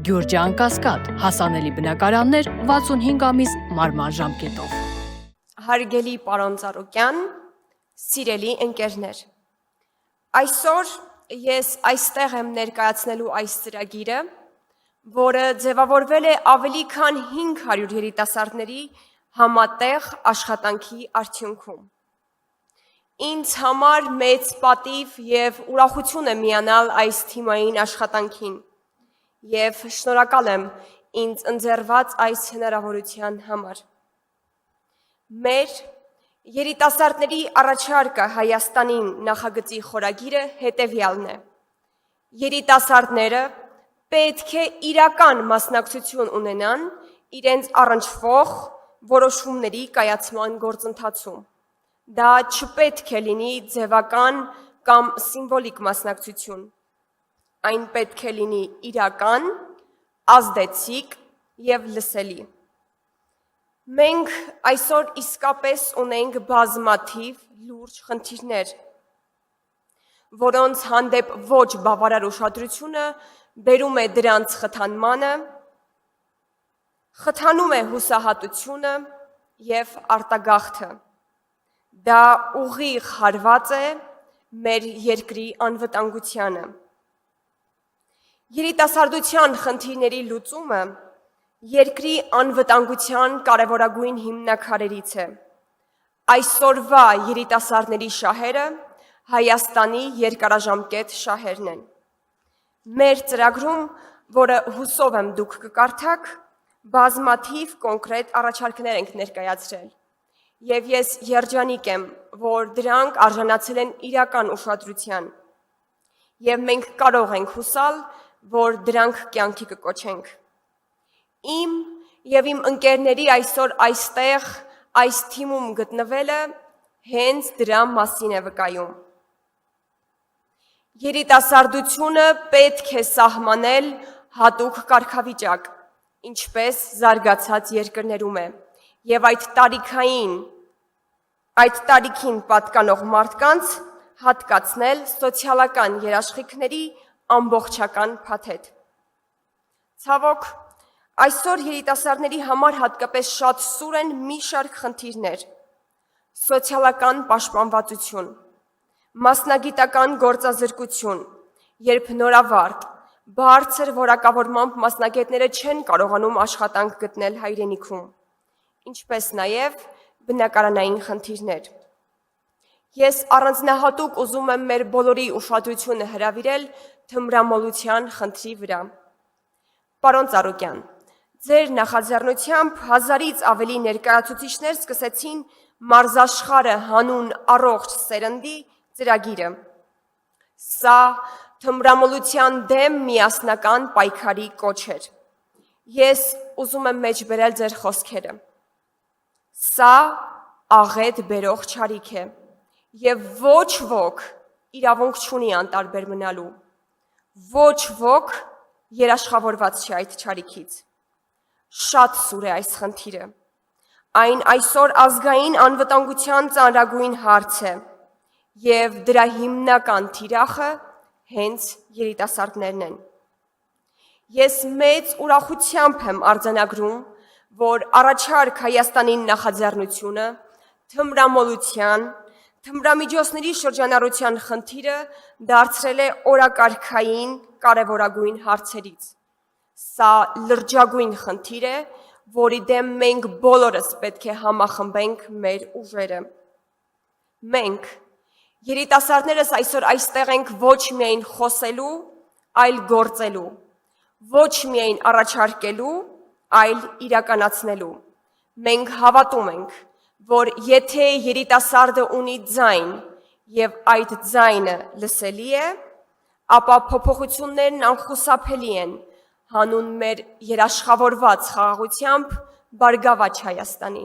Գյուրջան Կասկադ, հասանելի բնակարաններ 65 ամիս մարման ժամկետով։ Հարգելի պարոն Ծառուկյան, սիրելի ընկերներ, այսօր ես այստեղ եմ ներկայացնելու այս ծրագիրը, որը ձևավորվել է ավելի քան 500 երիտասարդների համատեղ աշխատանքի արդյունքում։ Ինձ համար մեծ պատիվ և ուրախություն է միանալ այս թիմային աշխատանքին և շնորհակալ եմ ինձ ընձեռված այս հնարավորության համար։ Մեր երիտասարդների առաջարկը Հայաստանին նախագծի խորագիրը հետևյալն է. երիտասարդները պետք է իրական մասնակցություն ունենան իրենց առնչվող որոշումների կայացման գործընթացում։ Դա չպետք է լինի ձևական կամ սիմվոլիկ մասնակցություն, այն պետք է լինի իրական, ազդեցիկ և լսելի։ Մենք այսօր իսկապես ունենք բազմաթիվ լուրջ խնդիրներ, որոնց հանդեպ ոչ բավարար ուշադրությունը բերում է դրանց խթանմանը, խթանում է հուսահատությունը և արտագաղթը։ Դա ուղիղ հարված է մեր երկրի անվտանգությանը։ Երիտասարդության խնդիրների լուծումը երկրի անվտանգության կարևորագույն հիմնաքարերից է։ Այսօրվա երիտասարդների շահերը Հայաստանի երկարաժամկետ շահերն են։ Մեր ծրագրում, որը հուսով եմ դուք կկարդաք, բազմաթիվ կոնկրետ առաջարկներ ենք ներկայացրել, և ես երջանիկ եմ, որ դրանք արժանացել են իրական ուշադրության, և մենք կարող ենք հուսալ, որ դրանք կյանքի կկոչենք։ Իմ և իմ ընկերների այսօր այստեղ այս թիմում գտնվելը հենց դրա մասին է վկայում։ Երիտասարդությունը պետք է սահմանել հատուկ կարգավիճակ, ինչպես զարգացած երկրներում է, և այդ տարիքին պատկանող մարդկանց հատկացնել սոցիալական երաշխիքների ամբողջական փաթեթ։ Ցավոք, այսօր երիտասարդների համար հատկապես շատ սուր են մի շարք խնդիրներ՝ սոցիալական պաշտպանվածություն, մասնագիտական գործազրկություն, երբ նորավարտ, բարձր որակավորմամբ մասնագետները չեն կարողանում աշխատանք գտնել հայրենիքում, ինչպես նաև բնակարանային խնդիրներ։ Ես առանձնահատուկ ուզում եմ մեր բոլորի ուշադրությունը հրավիրել թմրամոլության խնդրի վրա։ Պարոն Ծառուկյան, ձեր նախաձեռնությամբ 1000-ից ավելի ներկայացուցիչներ սկսեցին «Մարզաշխարհը» հանուն առողջ սերնդի ծրագիրը։ Սա թմրամոլության դեմ միասնական պայքարի կոչ էր։ Ես ուզում եմ մեջբերել ձեր խոսքերը։ Սա աղետ բերող չարիք է, և ոչ ոք իրավունք չունի անտարբեր մնալու, ոչ ոք երաշխավորված չէ այդ չարիքից։ Շատ սուր է այս խնդիրը։ Այն այսօր ազգային անվտանգության ծանրագույն հարց է, և դրա հիմնական թիրախը հենց երիտասարդներն են։ Ես մեծ ուրախությամբ եմ արձանագրում, որ առաջարկ Հայաստանին նախաձեռնությունը թմրամոլության, թմրամիջոցների շրջանառության խնդիրը դարձրել է օրակարգային կարևորագույն հարցերից։ Սա լրջագույն խնդիր է, որի դեմ մենք բոլորս պետք է համախմբենք մեր ուժերը։ Մենք, երիտասարդներս այսօր այստեղ ենք ոչ միայն խոսելու, այլ գործելու, ոչ միայն առաջարկելու, այլ իրականացնելու։ Մենք հավատում ենք, որ եթե երիտասարդը ունի ձայն, և այդ ձայնը լսելի է, ապա փոփոխություններն անխուսափելի են հանուն մեր երաշխավորված խաղաղությամբ Բարգավաճ Հայաստանի։